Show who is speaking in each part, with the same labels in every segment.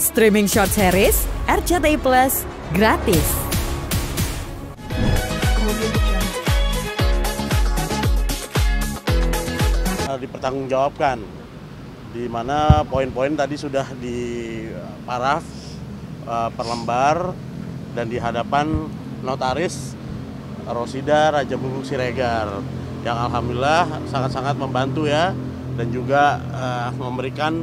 Speaker 1: Streaming short series RCTI Plus gratis.
Speaker 2: Dipertanggungjawabkan, di mana poin-poin tadi sudah diparaf per lembar dan di hadapan notaris Rosida Raja Bubuk Siregar yang alhamdulillah sangat-sangat membantu ya, dan juga memberikan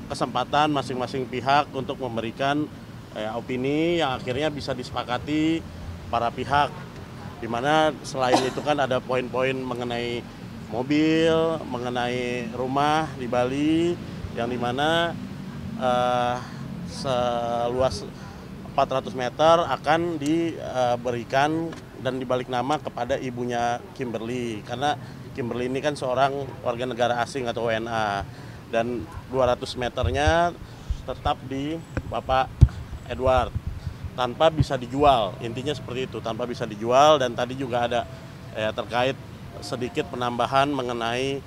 Speaker 2: kesempatan masing-masing pihak untuk memberikan opini yang akhirnya bisa disepakati para pihak, dimana selain itu kan ada poin-poin mengenai mobil, mengenai rumah di Bali yang dimana seluas 400 meter akan diberikan dan dibalik nama kepada ibunya Kimberly, karena Kimberly ini kan seorang warga negara asing atau WNA, dan 200 meternya tetap di Bapak Edward tanpa bisa dijual, intinya seperti itu, tanpa bisa dijual. Dan tadi juga ada terkait sedikit penambahan mengenai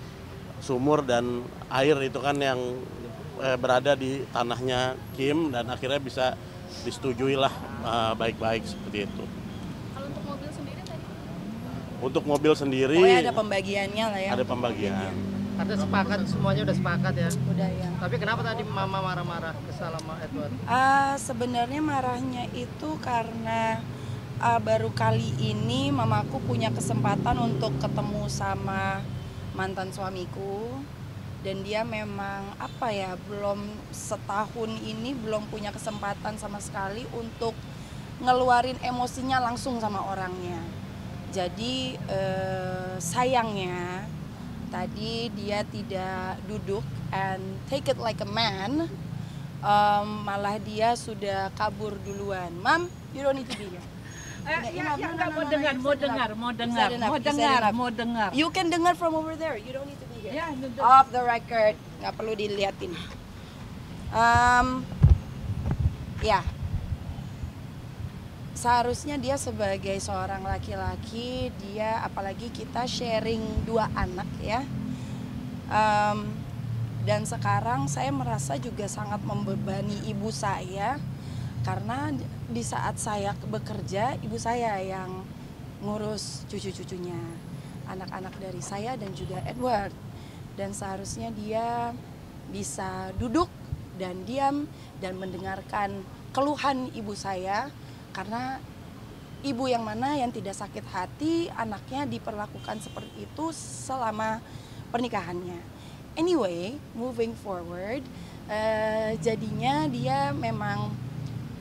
Speaker 2: sumur dan air itu kan yang berada di tanahnya Kim, dan akhirnya bisa disetujui lah baik-baik seperti itu.
Speaker 3: Kalau untuk mobil sendiri tadi?
Speaker 2: Untuk mobil sendiri
Speaker 4: pokoknya ada pembagiannya lah ya.
Speaker 2: Ada pembagian.
Speaker 5: Artinya sepakat, semuanya udah sepakat ya?
Speaker 4: Udah ya.
Speaker 5: Tapi kenapa tadi Mama marah-marah kesal sama Edward?
Speaker 4: Sebenarnya marahnya itu karena baru kali ini mamaku punya kesempatan untuk ketemu sama mantan suamiku, dan dia memang belum setahun ini belum punya kesempatan sama sekali untuk ngeluarin emosinya langsung sama orangnya. Jadi sayangnya tadi dia tidak duduk and take it like a man, malah dia sudah kabur duluan. Mom, you don't need to be here.
Speaker 6: Mau dengar.
Speaker 4: You can dengar from over there. You don't need to be here. Off the record, nggak perlu diliatin. Ya, seharusnya dia sebagai seorang laki-laki, dia apalagi kita sharing 2 anak ya. Dan sekarang saya merasa juga sangat membebani ibu saya, karena di saat saya bekerja, ibu saya yang ngurus cucu-cucunya, anak-anak dari saya dan juga Edward. Dan seharusnya dia bisa duduk dan diam dan mendengarkan keluhan ibu saya, karena ibu yang mana yang tidak sakit hati anaknya diperlakukan seperti itu selama pernikahannya. Anyway, moving forward, jadinya dia memang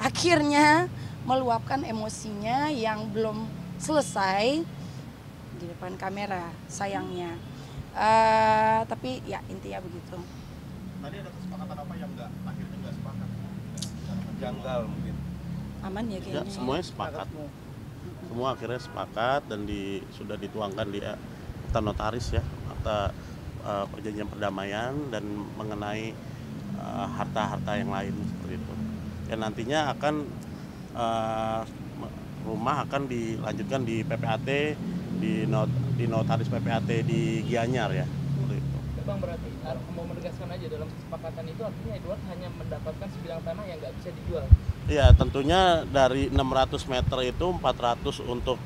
Speaker 4: akhirnya meluapkan emosinya yang belum selesai di depan kamera, sayangnya. Tapi ya intinya begitu.
Speaker 7: Tadi ada kesepakatan apa yang akhirnya nggak sepakat? Janggal mungkin.
Speaker 4: Aman ya kayaknya.
Speaker 2: Ya, semuanya sepakat. Semua akhirnya sepakat dan sudah dituangkan di akta notaris ya, akta perjanjian perdamaian, dan mengenai harta-harta yang lain seperti itu. Dan nantinya akan rumah akan dilanjutkan di PPAT, di notaris PPAT di Gianyar ya, seperti itu.
Speaker 5: Bang, berarti mau menegaskan aja dalam kesepakatan itu artinya Edward hanya mendapatkan sebidang tanah yang nggak bisa dijual?
Speaker 2: Iya, tentunya dari 600 meter itu 400 untuk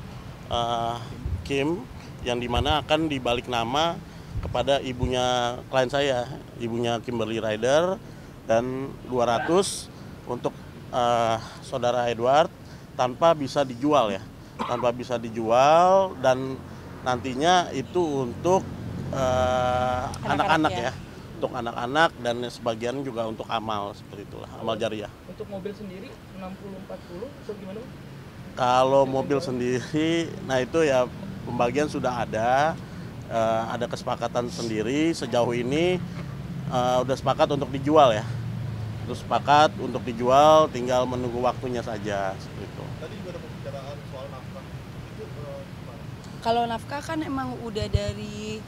Speaker 2: Kim, yang dimana akan dibalik nama kepada ibunya klien saya, ibunya Kimberly Rider, dan 200 untuk saudara Edward tanpa bisa dijual ya, tanpa bisa dijual, dan nantinya itu untuk anak-anak ya, untuk anak-anak, dan sebagian juga untuk amal, seperti itulah, amal jariah.
Speaker 5: Untuk mobil sendiri 60-40 atau gimana?
Speaker 2: Kalau mobil sendiri, nah itu ya pembagian sudah ada kesepakatan sendiri sejauh ini, udah sepakat untuk dijual ya. Terus sepakat untuk dijual, tinggal menunggu waktunya saja seperti itu.
Speaker 7: Tadi juga ada pembicaraan soal nafkah. Itu gimana?
Speaker 4: Kalau nafkah kan emang udah dari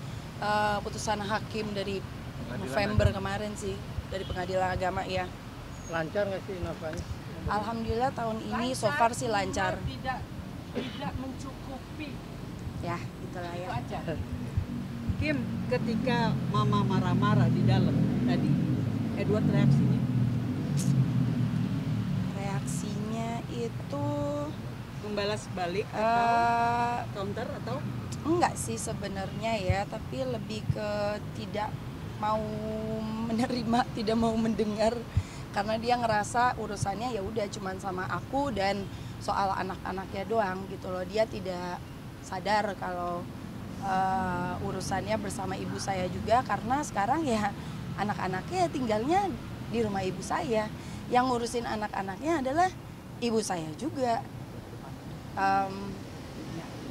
Speaker 4: putusan hakim dari November kemarin sih, dari pengadilan agama ya.
Speaker 5: Lancar nggak sih nafkahnya?
Speaker 4: Alhamdulillah tahun ini so far sih lancar.
Speaker 6: Tidak mencukupi.
Speaker 4: Ya, itulah ya.
Speaker 6: Itu aja. Kim, ketika Mama marah-marah di dalam tadi, Edward reaksinya?
Speaker 4: Reaksinya itu
Speaker 6: Membalas balik atau counter atau?
Speaker 4: enggak sih sebenarnya ya, tapi lebih ke tidak mau menerima, tidak mau mendengar, karena dia ngerasa urusannya ya udah cuman sama aku dan soal anak-anaknya doang gitu loh. Dia tidak sadar kalau urusannya bersama ibu saya juga, karena sekarang ya anak-anaknya tinggalnya di rumah ibu saya. Yang ngurusin anak-anaknya adalah ibu saya juga.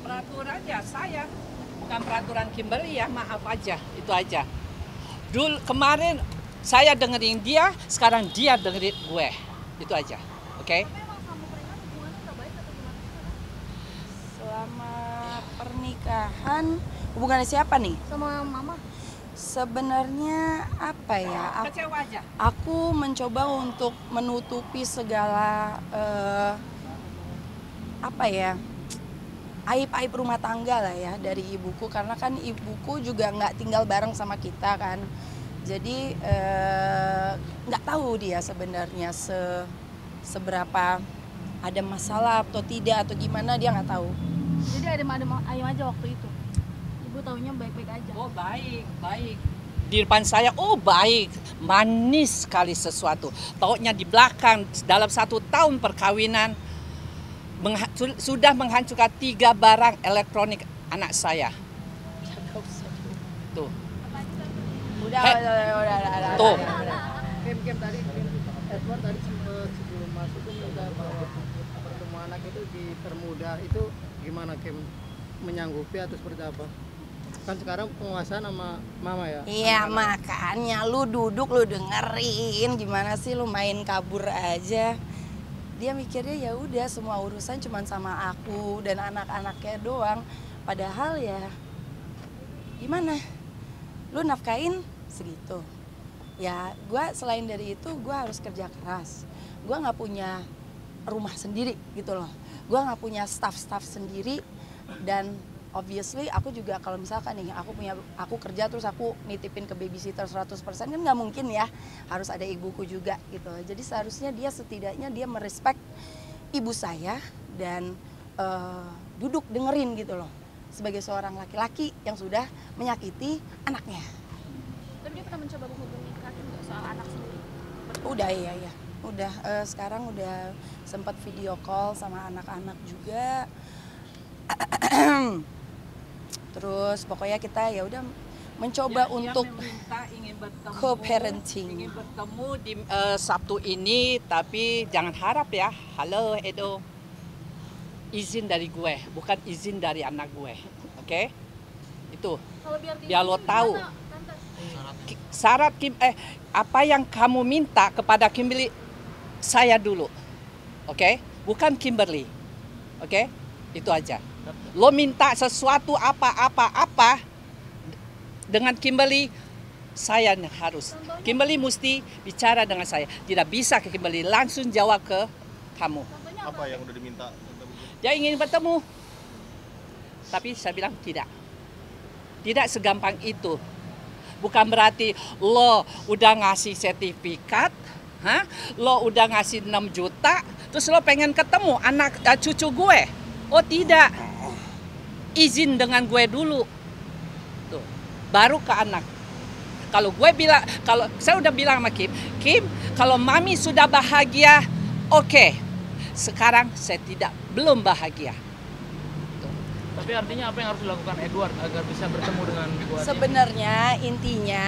Speaker 6: Peraturan ya saya, bukan peraturan Kimberly ya, maaf aja, itu aja. Dulu kemarin saya dengerin dia, sekarang dia dengerin gue, itu aja, oke?
Speaker 3: Tapi emang sama mereka hubungannya nggak baik atau gimana?
Speaker 4: Selama pernikahan hubungannya siapa nih?
Speaker 3: Sama mama.
Speaker 4: Sebenarnya apa ya?
Speaker 6: Kecewa aja.
Speaker 4: Aku mencoba untuk menutupi segala apa ya, aib-aib rumah tangga lah ya dari ibuku, karena kan ibuku juga nggak tinggal bareng sama kita kan. Jadi nggak tahu dia sebenarnya seberapa ada masalah atau tidak atau gimana, dia nggak tahu.
Speaker 3: Jadi adem ayam aja waktu itu. Ibu taunya baik-baik aja.
Speaker 6: Oh baik, baik. Di depan saya, oh baik, manis sekali sesuatu. Taunya di belakang dalam 1 tahun perkawinan sudah menghancurkan 3 barang elektronik anak saya. Tuh.
Speaker 4: Udah.
Speaker 6: Tuh.
Speaker 5: Kem tadi, Edward tadi sebelum masuk tuh minta bahwa pertemuan anak itu dipermudah. Itu gimana Kem? Menyanggupi atau seperti apa? Kan sekarang penguasaan sama mama ya?
Speaker 4: Iya, makanya lu duduk lu dengerin, gimana sih lu main kabur aja. Dia mikirnya ya udah semua urusan cuman sama aku dan anak-anaknya doang. Padahal ya gimana? Lu nafkain segitu. Ya gua selain dari itu gua harus kerja keras. Gua nggak punya rumah sendiri gitu loh. Gua nggak punya staff sendiri, dan obviously aku juga kalau misalkan nih aku kerja terus aku nitipin ke babysitter 100% kan nggak mungkin ya, harus ada ibuku juga gitu. Jadi seharusnya dia setidaknya dia merespek ibu saya dan duduk dengerin gitu loh, sebagai seorang laki-laki yang sudah menyakiti anaknya.
Speaker 3: Tapi dia pernah mencoba menghubungi Hakim nggak soal anak sendiri?
Speaker 4: Udah iya, udah sekarang udah sempat video call sama anak-anak juga. Terus pokoknya kita ya udah mencoba untuk co-parenting.
Speaker 6: Ingin bertemu di Sabtu ini, tapi jangan harap ya. Halo Edo, izin dari gue, bukan izin dari anak gue, oke? Itu.
Speaker 3: Kalau
Speaker 6: Biar lo tahu.
Speaker 3: gimana, Tante?
Speaker 6: Syarat apa yang kamu minta kepada Kimberly, saya dulu, oke? Bukan Kimberly, oke? Itu aja. Lo minta sesuatu apa dengan Kimberly, saya harus. Kimberly mesti bicara dengan saya. Tidak bisa ke Kimberly langsung jawab ke kamu.
Speaker 3: Contohnya
Speaker 7: Apa yang udah diminta?
Speaker 6: Dia ingin bertemu, tapi saya bilang tidak. Tidak segampang itu. Bukan berarti lo udah ngasih sertifikat, lo udah ngasih 6 juta, terus lo pengen ketemu anak cucu gue. Oh tidak, izin dengan gue dulu, tuh, baru ke anak. Kalau gue bilang, kalau saya udah bilang sama Kim, kalau mami sudah bahagia, oke. Sekarang saya belum bahagia.
Speaker 5: Tapi artinya apa yang harus dilakukan Edward agar bisa bertemu dengan keluarga?
Speaker 4: Sebenarnya intinya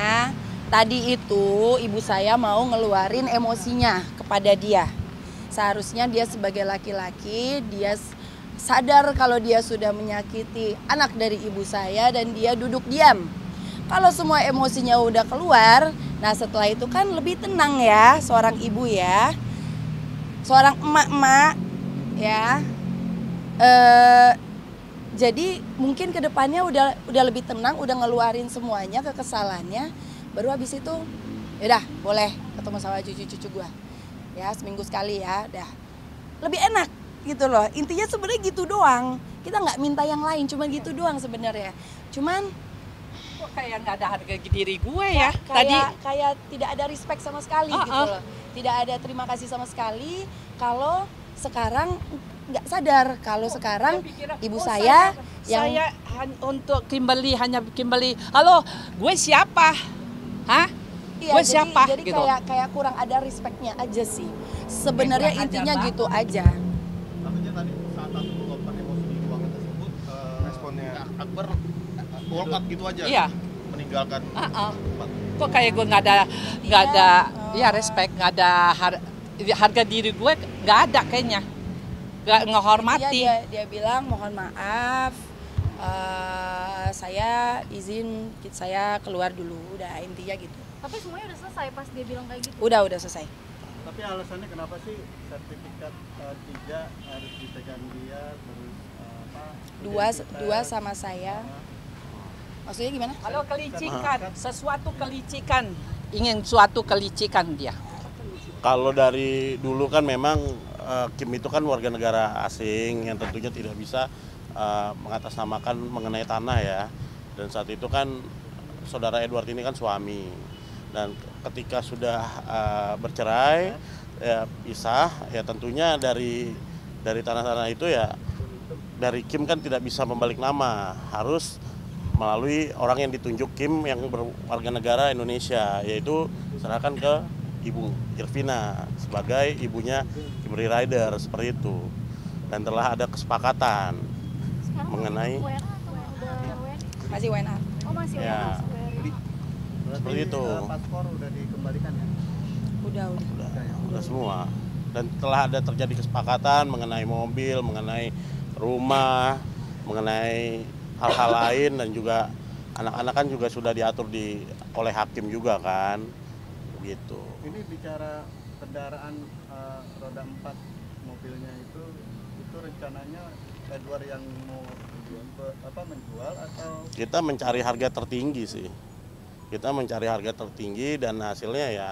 Speaker 4: tadi itu ibu saya mau ngeluarin emosinya kepada dia. Seharusnya dia sebagai laki-laki dia sadar kalau dia sudah menyakiti anak dari ibu saya dan dia duduk diam. Kalau semua emosinya udah keluar, nah setelah itu kan lebih tenang ya seorang ibu ya, seorang emak-emak ya. Jadi mungkin kedepannya udah lebih tenang, udah ngeluarin semuanya kekesalannya, baru habis itu yaudah boleh ketemu sama cucu-cucu gua ya, seminggu sekali ya, dah lebih enak gitu loh. Intinya sebenarnya gitu doang, kita nggak minta yang lain, cuma gitu doang sebenarnya. Cuman
Speaker 6: kayak nggak ada harga diri gue ya. Tadi
Speaker 4: Kayak tidak ada respect sama sekali gitu loh. Tidak ada terima kasih sama sekali kalau sekarang nggak sadar kalau sekarang ibu saya yang
Speaker 6: untuk Kimberly hanya Kimberly. Halo, gue siapa? Hah?
Speaker 4: iya,
Speaker 6: gue siapa?
Speaker 4: jadi
Speaker 6: gitu.
Speaker 4: kayak kurang ada respectnya aja sih. Sebenarnya
Speaker 6: Kurang
Speaker 4: intinya
Speaker 6: ajar,
Speaker 4: gitu aja.
Speaker 7: Artinya tadi saat aku meluapkan emosi di ruangan tersebut, responnya Akbar walk out gitu aja.
Speaker 6: Iya.
Speaker 7: Meninggalkan.
Speaker 6: Kok kayak gue nggak ada ya respect, nggak ada harga diri gue nggak ada kayaknya, nggak ngehormati.
Speaker 4: Dia bilang mohon maaf, saya izin saya keluar dulu, udah intinya gitu.
Speaker 3: Tapi semuanya udah selesai pas dia bilang kayak gitu.
Speaker 4: Udah selesai.
Speaker 5: Tapi alasannya kenapa sih sertifikat 3 harus dipegang dia, terus
Speaker 4: Dua sama saya. Maksudnya gimana?
Speaker 6: Kalau kelicikan, sesuatu kelicikan, ingin suatu kelicikan dia.
Speaker 2: Kalau dari dulu kan memang Kim itu kan warga negara asing yang tentunya tidak bisa mengatasnamakan mengenai tanah ya. Dan saat itu kan saudara Edward ini kan suami. Dan ketika sudah bercerai, ya pisah, ya tentunya dari tanah-tanah itu ya dari Kim kan tidak bisa membalik nama, harus melalui orang yang ditunjuk Kim yang berwarga negara Indonesia, yaitu serahkan ke Ibu Irvina sebagai ibunya Kimberly Rider, seperti itu. Dan telah ada kesepakatan
Speaker 3: Sekarang
Speaker 2: mengenai
Speaker 3: WNA atau udah WNI?
Speaker 4: Masih WNA.
Speaker 3: Oh masih
Speaker 2: Ya.
Speaker 3: WNA.
Speaker 2: Seperti itu.
Speaker 5: paspor udah dikembalikan ya?
Speaker 2: Udah semua. Dan telah ada terjadi kesepakatan mengenai mobil, mengenai rumah, mengenai hal-hal lain, dan juga anak-anak kan juga sudah diatur oleh hakim juga kan, gitu.
Speaker 5: Ini bicara kendaraan roda 4 mobilnya itu rencananya Edward yang mau menjual atau
Speaker 2: Kita mencari harga tertinggi sih. Kita mencari harga tertinggi dan hasilnya ya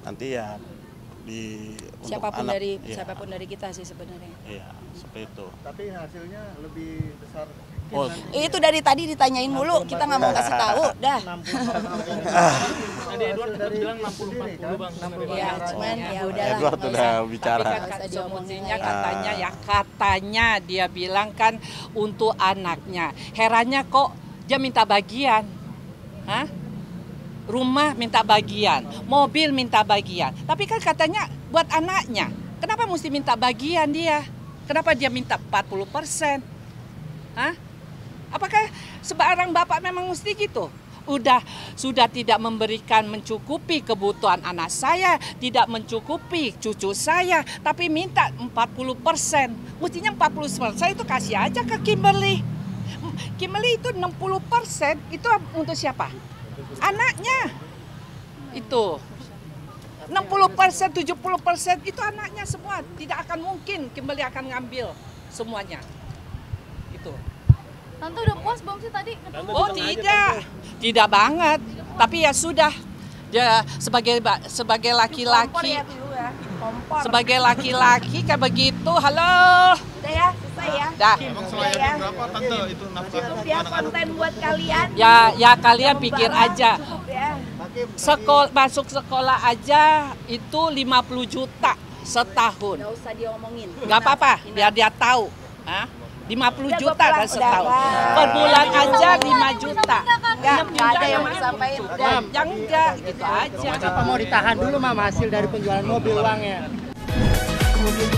Speaker 2: nanti ya untuk
Speaker 4: Siapapun
Speaker 2: anak,
Speaker 4: siapapun dari kita sih sebenarnya.
Speaker 2: Iya, seperti itu.
Speaker 5: tapi hasilnya lebih besar.
Speaker 2: Oh,
Speaker 4: Itu dari tadi ditanyain mulu, kita nggak mau kasih tahu, dah.
Speaker 5: Tadi Edward bilang 60-40 bang.
Speaker 4: Iya, cuman ya udahlah.
Speaker 2: Edward
Speaker 4: nggak
Speaker 2: udah
Speaker 4: usah.
Speaker 2: bicara.
Speaker 4: Nggak usah diomongin
Speaker 6: Semestinya
Speaker 4: lagi.
Speaker 6: katanya dia bilang kan untuk anaknya. Herannya kok dia minta bagian. Hah? Rumah minta bagian, mobil minta bagian. Tapi kan katanya buat anaknya. Kenapa mesti minta bagian dia? Kenapa dia minta 40%? Hah? Apakah seorang bapak memang mesti gitu? Sudah tidak memberikan mencukupi kebutuhan anak saya, tidak mencukupi cucu saya, tapi minta 40%. Mestinya 40% itu kasih aja ke Kimberly. Kimberly itu 60% itu untuk siapa? Anaknya. Itu 60%, 70% itu anaknya semua. Tidak akan mungkin Kimberly akan ngambil semuanya. Itu.
Speaker 3: Tante udah puas belum sih tadi ketemu?
Speaker 6: Oh tidak banget. Tapi ya sudah. Dia sebagai laki-laki, sebagai laki-laki kayak begitu. Halo.
Speaker 4: Udah ya, selesai ya.
Speaker 6: Dah.
Speaker 7: Emang selayaknya berapa tante itu nafkah
Speaker 4: Cukup ya konten buat kalian.
Speaker 6: Ya kalian pikir aja.
Speaker 4: Cukup ya.
Speaker 6: Masuk sekolah aja itu 50 juta setahun.
Speaker 4: Nggak usah diomongin.
Speaker 6: Nggak apa-apa, biar dia tahu. Hah? 50
Speaker 4: Udah,
Speaker 6: juta
Speaker 4: gua pulang,
Speaker 6: kan setahun.
Speaker 4: udah,
Speaker 6: Per bulan aja 5 juta.
Speaker 4: Nggak ada yang mau disampaikan. Udah.
Speaker 6: Yang enggak, gitu aja.
Speaker 5: Apa mau ditahan dulu mama hasil dari penjualan mobil uangnya?
Speaker 1: Kemudian